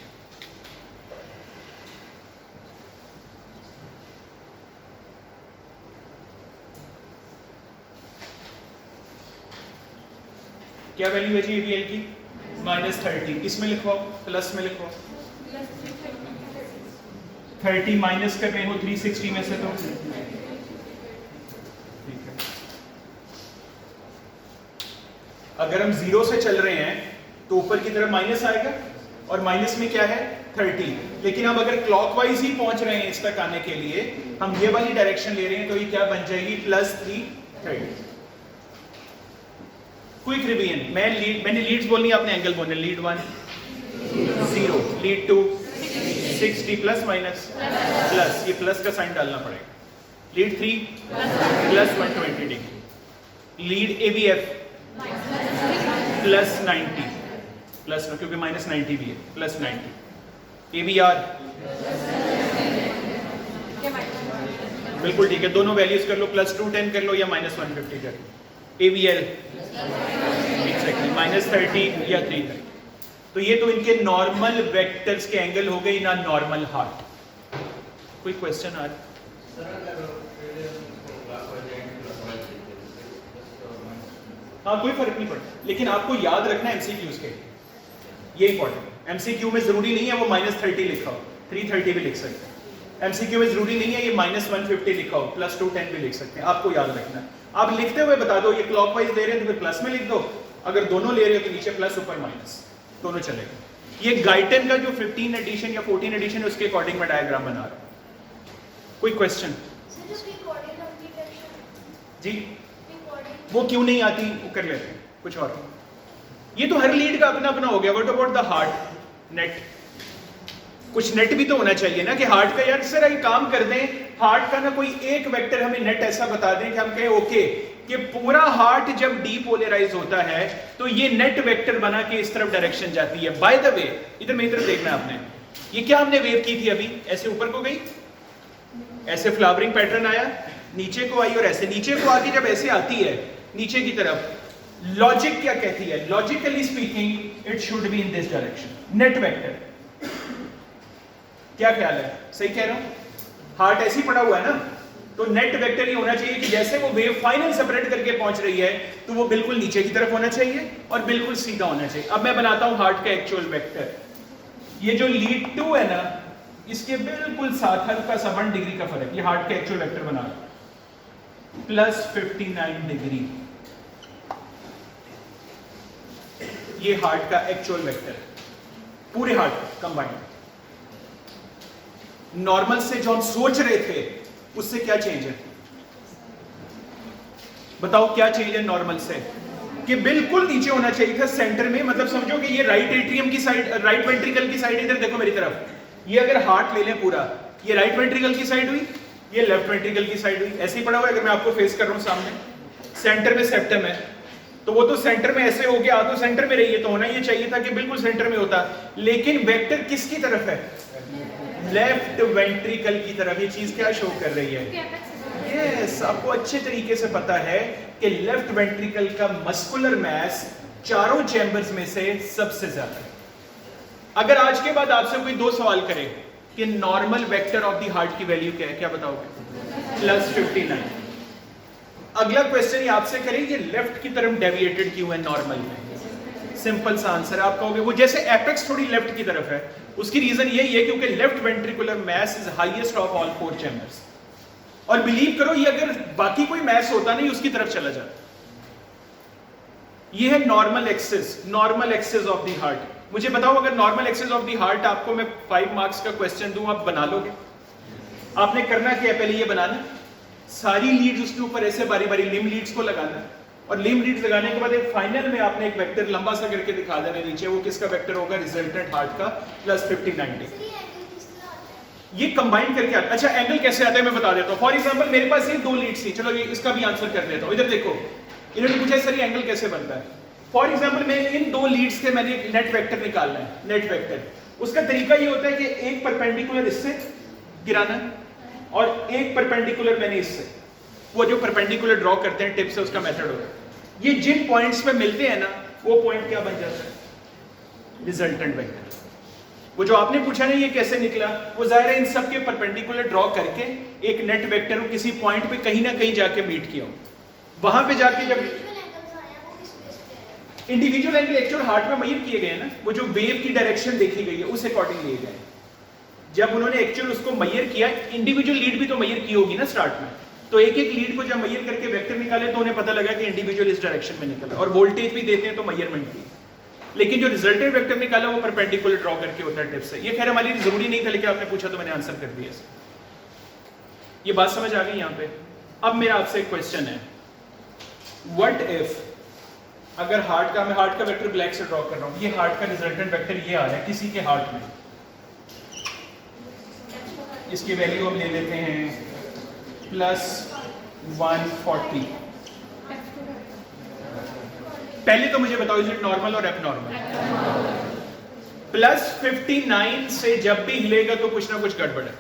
क्या वैल्यू है जी AVL की? -30। इसमें लिखवाओ, प्लस में लिखवाओ। 30 माइनस कर रहे हो 360 में से, तो ठीक है। अगर हम 0 से चल रहे हैं तो ऊपर की तरफ माइनस आएगा, और माइनस में क्या है 30। लेकिन अब अगर क्लॉकवाइज ही पहुंच रहे हैं इस तक आने के लिए, हम ये वाली डायरेक्शन ले रहे हैं, तो ये क्या बन जाएगी +330। क्विक रिवीजन, मैंने लीड्स बोलनी, आपने एंगल बोलने। Lead 1 0, lead 2 60 plus minus plus, ये प्लस का साइन डालना पड़ेगा। Lead 3 plus 120 degree. Lead AVF plus 90, plus क्योंकि -90 भी है, प्लस 90। AVR बिल्कुल ठीक है, दोनों वैल्यूज कर लो, +210 कर लो या -150 कर लो। AVL एग्जैक्टली -30 या 330। तो ये तो इनके नॉर्मल वेक्टर्स के एंगल हो गए ना नॉर्मल हार्ट। कोई क्वेश्चन आ रहा? हाँ कोई फर्क नहीं पड़ता, लेकिन आपको याद रखना MCQs के, ये इंपॉर्टेंट। MCQ में जरूरी नहीं है वो -30 लिखा हो, 330 भी लिख सकते हैं। MCQ में जरूरी नहीं है ये -150 लिखा हो, +210 भी लिख सकते हैं, आपको याद रखना है। आप लिखते हुए बता दो, ये क्लॉकवाइज दे रहे हैं तो फिर प्लस में लिख दो, अगर दोनों ले रहे हो तो नीचे प्लस ऊपर माइनस, दोनों चलेगा। ये गाइटन का जो 15 एडिशन या 14 एडिशन है उसके अकॉर्डिंग मैं डायग्राम बना रहा हूं। कोई क्वेश्चन? जी वो क्यों नहीं आती, वो कर लेते हैं कुछ और। ये तो हर लीड का अपना अपना हो गया। What about the heart net? कुछ नेट भी तो होना चाहिए ना कि हार्ट का, यार सर ये काम कर दें, हार्ट का ना कोई एक वेक्टर हमें नेट ऐसा बता दें कि हम कहें ओके कि पूरा हार्ट जब डीपोलराइज होता है तो ये नेट वेक्टर बना के इस तरफ डायरेक्शन जाती है। बाय द वे इधर मेरी तरफ देखना आपने, ये क्या हमने वेव की थी अभी, ऐसे ऊपर को गई, ऐसे फ्लावरिंग पैटर्न आया, नीचे को आई, और ऐसे नीचे को आके जब ऐसे आती है नीचे की तरफ, लॉजिक क्या कहती है? Logically speaking it should be in this direction, net vector. क्या ख्याल है, सही कह रहा हूं? हार्ट ऐसी पड़ा हुआ है ना, तो नेट वेक्टर ये होना चाहिए कि जैसे वो वेव फाइनल सेपरेट करके पहुंच रही है तो वो बिल्कुल नीचे की तरफ होना चाहिए और बिल्कुल सीधा होना चाहिए। अब मैं बनाता हूं हार्ट का एक्चुअल वेक्टर। ये जो लीड 2 है ना, इसके बिल्कुल साथ हल्का सा 1 डिग्री का फर्क, ये हार्ट का एक्चुअल वेक्टर बना रहा हूं, +59 डिग्री। ये हार्ट का एक्चुअल वेक्टर है, पूरे हार्ट कंबाइंड। नॉर्मल से जो हम सोच रहे थे उससे क्या चेंज है? बताओ क्या चेंज है नॉर्मल से? कि बिल्कुल नीचे होना चाहिए था सेंटर में। मतलब समझो कि ये राइट एट्रियम की साइड, राइट वेंट्रिकल की साइड, इधर देखो मेरी तरफ, ये अगर हार्ट ले लें पूरा, ये राइट वेंट्रिकल की साइड हुई, ये लेफ्ट वेंट्रिकल की साइड हुई, ऐसे ही पड़ा हुआ है। अगर मैं आपको फेस कर रहा हूं सामने, सेंटर में सेप्टम है, तो वो तो सेंटर में ऐसे हो गया, तो सेंटर में रही है, तो होना ये चाहिए था कि बिल्कुल सेंटर में होता, लेकिन वेक्टर किसकी तरफ है? लेफ्ट वेंट्रिकल की तरफ। ये चीज क्या शो कर रही है? यस, आपको अच्छे तरीके से पता है कि लेफ्ट वेंट्रिकल का मस्कुलर मास चारों चैम्बर्स में से सबसे ज्यादा है। अगर आज के बाद आपसे कोई 2 सवाल करे कि normal vector of the heart की वैल्यू क्या है, क्या बताओगे? +59। अगला क्वेश्चन ये आपसे करे ये लेफ्ट की तरफ डेविएटेड क्यों है नॉर्मल में? सिंपल सा आंसर आप कहोगे वो जैसे एपेक्स थोड़ी लेफ्ट की तरफ है, उसकी रीजन यही है क्योंकि left ventricular mass is highest of all 4 chambers. और बिलीव करो ये अगर बाकी कोई मास होता नहीं उसकी तरफ चला जाता। ये है normal axis of the heart. मुझे बताओ अगर normal axis of the heart आपको मैं 5 मार्क्स का क्वेश्चन दूं, आप बना लोगे? आपने करना क्या है, पहले ये बनाना, सारी लीड्स उसके ऊपर ऐसे बारी बारी लिम लीड्स को लगाना, और लिम लीड्स लगाने के बाद एक फाइनल में आपने एक वेक्टर लंबा सा करके दिखा देना नीचे, वो किसका वेक्टर होगा? रिजल्टेंट हार्ट का +59 डिग्री। ये कंबाइन करके आता। अच्छा एंगल कैसे आता है मैं बता देता हूँ। फॉर एग्जांपल मेरे पास ये दो लीड्स थी, चलो ये इसका भी आंसर कर देता हूँ। इधर देखो, इन्होंने पूछा सर ये एंगल कैसे बनता है। फॉर एग्जांपल मैं इन दो लीड्स से मैंने नेट वेक्टर निकालना है। नेट वेक्टर उसका तरीका ये होता है कि एक परपेंडिकुलर इससे गिराना है और एक परपेंडिकुलर मैंने इससे, वो जो परपेंडिकुलर ड्रॉ करते हैं टिप से, उसका मेथड होता है। ये जिन पॉइंट्स पे मिलते हैं ना, वो पॉइंट क्या बन जाता है, रिजल्टेंट वेक्टर। वो जो आपने पूछा ना ये कैसे निकला, वो जाहिर है इन सब के परपेंडिकुलर ड्रॉ करके एक नेट वेक्टर को किसी पॉइंट पे कहीं ना कहीं जाके मीट किया, वहां पे जाके जब इंडिविजुअल एंगल एक्चुअल हार्ट में मेजर किए गए ना, वो जो वेव की डायरेक्शन देखी गई है उस अकॉर्डिंग लिए गए। जब उन्होंने एक्चुअल उसको मेजर किया, इंडिविजुअल लीड भी तो मेजर की होगी ना स्टार्ट में, तो एक एक लीड को जब मेजर करके वेक्टर निकाले तो उन्हें पता लगा कि इंडिविजुअल इस डायरेक्शन में निकला, और वोल्टेज भी देते हैं तो मेजरमेंट की। लेकिन जो रिजल्टेंट वेक्टर निकाला वो परपेंडिकुलर ड्रॉ करके होता है टिप से। ये खैर हमारे लिए जरूरी नहीं था, लेकिन आपने पूछा तो मैंने आंसर कर दिया। ये बात समझ आ गई यहाँ पे। अब मेरा आपसे एक क्वेश्चन है, व्हाट इफ अगर हार्ट का, मैं हार्ट का वेक्टर ब्लैक से ड्रॉ कर रहा हूं, ये हार्ट का रिजल्टेंट वेक्टर ये आ रहा है किसी के हार्ट में, इसकी वैल्यू हम ले लेते हैं +140। पहले तो मुझे बताओ इज इट नॉर्मल और एबनॉर्मल? +59 से जब भी हिलेगा तो कुछ ना कुछ गड़बड़ है।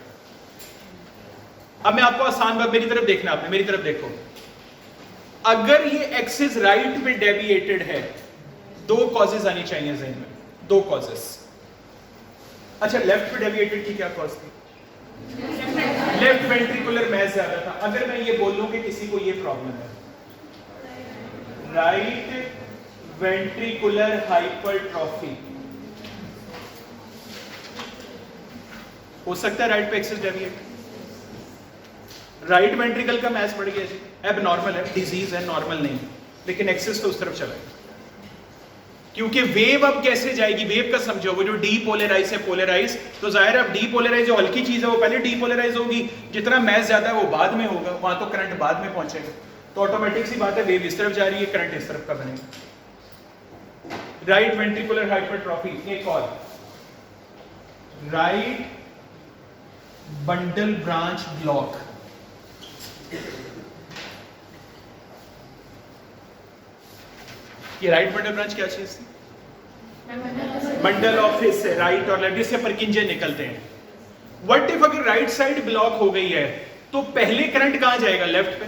अब मैं आपको आसान बात, मेरी तरफ देखना, आपने मेरी तरफ देखो। अगर ये एक्सिस राइट में डेविएटेड है, दो कॉजेज आनी चाहिए ज़हन में, दो कॉजेज। अच्छा लेफ्ट पे डेविएटेड की क्या कॉज थी? लेफ्ट वेंट्रिकुलर मैस ज्यादा था। अगर मैं ये बोल लूं कि किसी को ये प्रॉब्लम है, राइट वेंट्रिकुलर हाइपरट्रॉफी, हो सकता है राइट पे एक्सिस डेविएट, राइट वेंट्रिकल का मैस बढ़ गया जी, एबनॉर्मल है, डिजीज है, नॉर्मल नहीं, लेकिन एक्सिस तो उस तरफ चला गया। क्योंकि वेव अब कैसे जाएगी, वेव का समझो, वो जो डीपोलराइज है पोलराइज, तो जाहिर है अब डीपोलराइज जो हल्की चीज है वो पहले डीपोलराइज होगी, जितना मैस ज्यादा है वो बाद में होगा, वहां तो करंट बाद में पहुंचेगा, तो ऑटोमेटिक सी बात है वेव इस तरफ जा रही है, करंट इस तरफ का बनेगा। राइट वेंट्रिकुलर हाइपरट्रॉफी, एक और राइट बंडल ब्रांच ब्लॉक, ये राइट बंडल ब्रांच क्या चीज थी? बंडल ऑफ हिस्से, राइट और लेफ्ट, जिससे परकिंजे निकलते हैं। व्हाट इफ अगर राइट साइड ब्लॉक हो गई है, तो पहले करंट कहां जाएगा? लेफ्ट पे,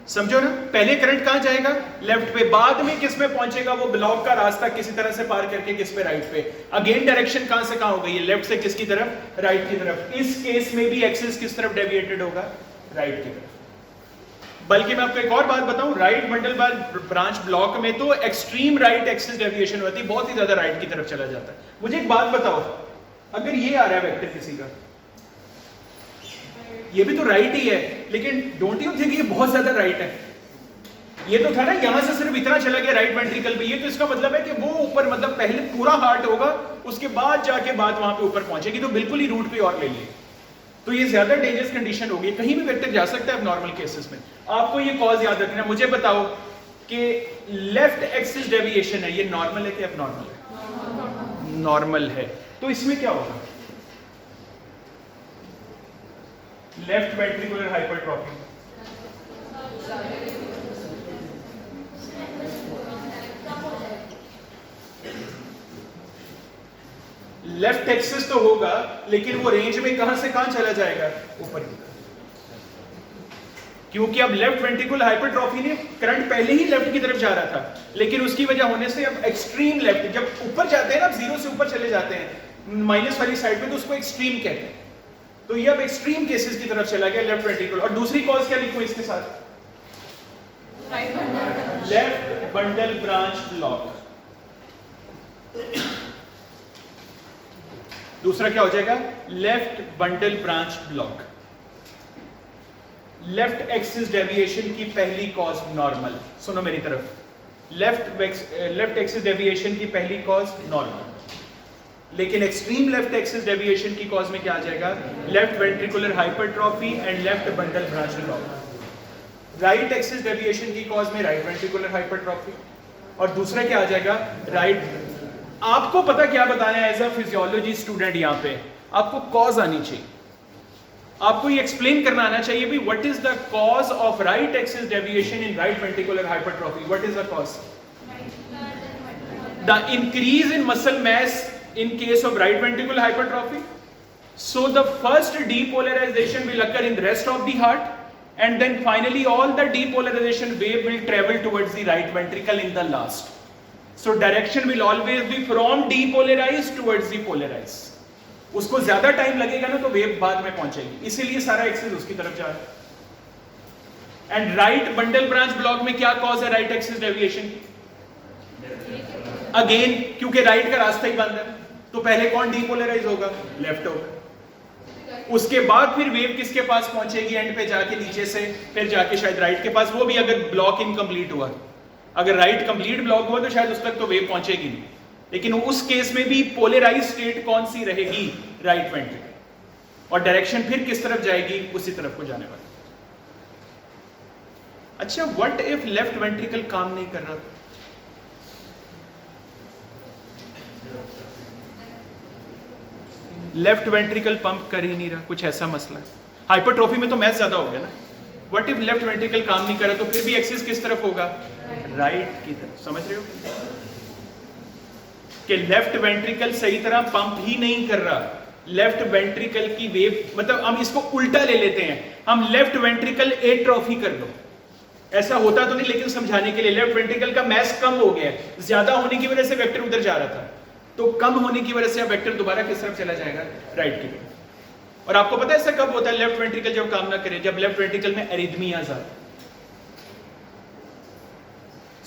समझो ना, पहले करंट कहां जाएगा? लेफ्ट पे, बाद में किस में पहुंचेगा? वो ब्लॉक का रास्ता किसी तरह से पार करके किस पे? राइट पे। अगेन डायरेक्शन कहां से कहां हो गई है? लेफ्ट से किसकी तरफ? राइट की तरफ। इस केस में भी एक्सिस किस तरफ डेविएटेड होगा? राइट की तरफ। बल्कि मैं आपको एक और बात बताऊं, राइट बंडल ब्रांच ब्लॉक में तो एक्सट्रीम राइट एक्सिस डेविएशन होती है, बहुत ही ज्यादा राइट की तरफ चला जाता है। मुझे एक बात बताओ, अगर ये आ रहा है वेक्टर किसी का, ये भी तो राइट ही है, लेकिन डोंट यू थिंक ये बहुत ज्यादा राइट है? ये तो था ना यहां से सिर्फ इतना चला गया राइट वेंट्रिकल पे, ये तो इसका मतलब है कि वो ऊपर, मतलब पहले पूरा हार्ट होगा, उसके बाद जाके बात वहां पे ऊपर पहुंचेगी, तो बिल्कुल ही रूट पे और ले लिए, तो ये ज्यादा डेंजरस कंडीशन होगी, कहीं भी वेक्टर जा सकता है अब नॉर्मल केसेस में। आपको ये कॉज याद रखना। मुझे बताओ कि लेफ्ट एक्सिस डेविएशन है, ये नॉर्मल है कि एबनॉर्मल है? नॉर्मल है। तो इसमें क्या होगा? Left ventricular hypertrophy, left axis तो होगा, लेकिन वो रेंज में कहां से कहां चला जाएगा? ऊपर की तरफ। क्योंकि अब लेफ्ट वेंट्रिकुलर हाइपरट्रॉफी ने करंट पहले ही लेफ्ट की तरफ जा रहा था, लेकिन उसकी वजह होने से अब एक्सट्रीम लेफ्ट, जब ऊपर जाते हैं ना, जीरो से ऊपर चले जाते हैं माइनस वाली साइड पे, तो उसको एक्सट्रीम कहते हैं। तो ये अब एक्सट्रीम केसेस की तरफ चला गया लेफ्ट वेंट्रिकुलर। और दूसरी कॉज क्या लिखो इसके साथ? Left bundle branch block. दूसरा क्या हो जाएगा? Left bundle branch block. Left axis deviation की पहली कॉज नॉर्मल, सुनो मेरी तरफ, लेफ्ट एक्सिस डेविएशन की पहली कॉज नॉर्मल, लेकिन एक्सट्रीम लेफ्ट एक्सिस डेविएशन की कॉज में क्या आ जाएगा? Left ventricular hypertrophy and left bundle branch block. Right axis deviation की कॉज में राइट वेंट्रिकुलर हाइपरट्रॉफी, और दूसरा क्या आ जाएगा? राइट। आपको पता क्या बताना है एज अ फिजियोलॉजी स्टूडेंट, यहाँ पे आपको कॉज आनी चाहिए, आपको ये एक्सप्लेन करना आना चाहिए भी what is the cause of right axis deviation in right ventricular hypertrophy. What is the cause? The increase in muscle mass in case of right ventricular hypertrophy. So the first depolarization will occur in the rest of the heart, and then finally all the depolarization wave will travel towards the right ventricle in the last. So direction will always be from depolarized towards the polarized. उसको ज्यादा time लगेगा ना तो wave बाद में पहुंचेगी, इसीलिए सारा एक्सिस उसकी तरफ जा रहा है. And right bundle branch block में क्या कॉज है राइट एक्सिस डेविएशन की? अगेन क्योंकि राइट का रास्ता ही बंद है, तो पहले कौन डीपोलराइज होगा? लेफ्ट होगा. उसके बाद फिर वेव किसके पास पहुंचेगी? एंड पे जाके नीचे से फिर जाके शायद राइट के पास, वो भी अगर ब्लॉक इनकम्प्लीट हुआ. अगर राइट कंप्लीट ब्लॉक हुआ तो शायद उस तक तो वेव पहुंचेगी नहीं, लेकिन उस केस में भी पोलराइज स्टेट कौन सी रहेगी? Right ventricle. और डायरेक्शन फिर किस तरफ जाएगी? उसी तरफ को जाने वाली. अच्छा, व्हाट इफ लेफ्ट वेंट्रिकल काम नहीं कर रहा? लेफ्ट वेंट्रिकल पंप कर ही नहीं रहा, कुछ ऐसा मसला है. हाइपरट्रोफी में तो मैथ ज्यादा हो गया ना. व्हाट इफ लेफ्ट वेंट्रिकल काम नहीं कर रहा, तो फिर भी एक्सिस किस तरफ होगा? राइट की तरफ. समझ रहे हो कि लेफ्ट वेंट्रिकल सही तरह पंप ही नहीं कर रहा. लेफ्ट वेंट्रिकल की वेव, मतलब हम इसको उल्टा ले लेते हैं, हम लेफ्ट वेंट्रिकल एट्रोफी कर लो. ऐसा होता तो नहीं, लेकिन समझाने के लिए, लेफ्ट वेंट्रिकल का मैस कम हो गया है, ज्यादा होने की वजह से वेक्टर उधर जा रहा था, तो कम होने की वजह से अब वेक्टर दोबारा किस तरफ चला जाएगा? राइट की तरफ. और आपको पता है ऐसा कब होता है लेफ्ट वेंट्रिकल जब काम ना करे? जब लेफ्ट वेंट्रिकल में एरिथमियाज आते.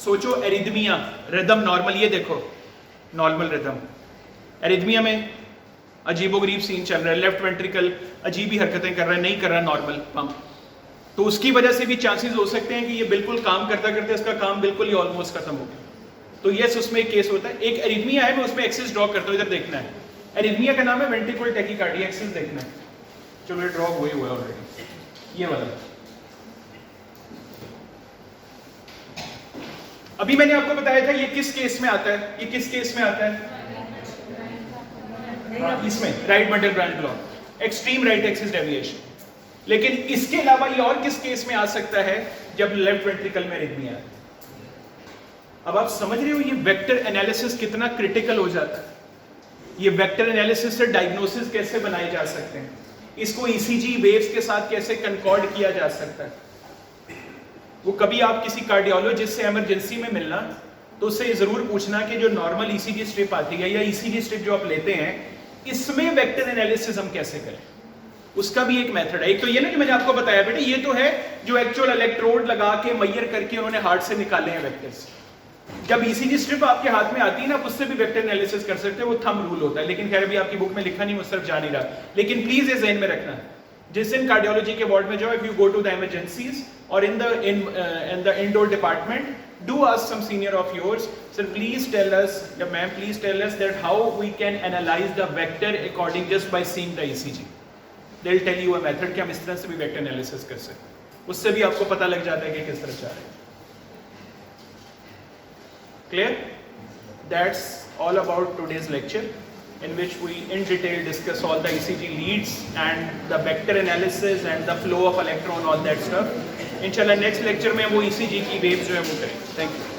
सोचो एरिथमिया, रिदम नॉर्मल, ये देखो नॉर्मल रिदम, एरिथमिया में अजीबोगरीब सीन चल रहा है, लेफ्ट वेंट्रिकल अजीब ही हरकतें कर रहा है, नहीं कर रहा नॉर्मल पंप, तो उसकी वजह से भी चांसेस हो सकते हैं कि ये बिल्कुल काम करता करते इसका काम बिल्कुल ही ऑलमोस्ट खत्म हो गया. तो यस, उसमें एक केस होता है. एक एरिथमिया है, मैं उसमें एक्सिस ड्रॉ करता हूं, इधर देखना है. एरिथमिया का नाम है वेंट्रिकुलर टैकीकार्डी. एक्सिस देखना है. चलो ये ड्रॉ हुआ है ऑलरेडी, ये वाला. अभी मैंने आपको बताया था ये किस केस में आता है, ये किस केस में आता है? इसमें right bundle branch block, extreme right axis deviation. लेकिन इसके अलावा ये और किस केस में आ सकता है? जब लेफ्ट वेंट्रिकल में एरिथमिया है. अब आप समझ रहे हो ये वेक्टर एनालिसिस कितना क्रिटिकल हो जाता है. ये वेक्टर एनालिसिस से डायग्नोसिस कैसे बनाए जा सकते हैं, इसको ईसीजी वेव्स के साथ कैसे कनकॉर्ड किया जा सकता है. वो कभी आप किसी कार्डियोलॉजिस्ट से इमरजेंसी में मिलना तो उससे जरूर पूछना कि जो नॉर्मल ईसीजी स्ट्रिप आती है या ईसीजी स्ट्रिप जो आप लेते हैं, इसमें वेक्टर एनालिसिस हम कैसे करें. उसका भी एक मेथड है. एक तो ये ना कि मैंने आपको बताया बेटा, ये तो है जो एक्चुअल इलेक्ट्रोड लगा के मैयर करके उन्होंने हार्ट से निकाले हैं वेक्टर्स. जब ईसीजी स्ट्रिप आपके हाथ में आती है ना, उससे भी वेक्टर एनालिसिस कर सकते हैं, वो थंब रूल होता है. लेकिन खैर अभी आपकी बुक में लिखा नहीं, मुझ तरफ जा नहीं रहा. लेकिन प्लीज ये ज़हन में रखना, जिस दिन कार्डियोलॉजी के वार्ड में जाओ, if you go to the emergencies और in the indoor department, do ask some senior of yours, sir please tell us, या ma'am please tell us that how we can analyze the vector according just by seeing the ECG. They'll tell you a method कि हम इस तरह से भी vector analysis कर सकते हैं. उससे भी आपको पता लग जाता है कि किस तरह जा रहे हैं. Clear? That's all about today's lecture, in which we in detail discuss all the ECG leads and the vector analysis and the flow of electron, all that stuff. इंशाल्लाह नेक्स्ट लेक्चर में वो ECG की waves जो है वो करें. Thank you.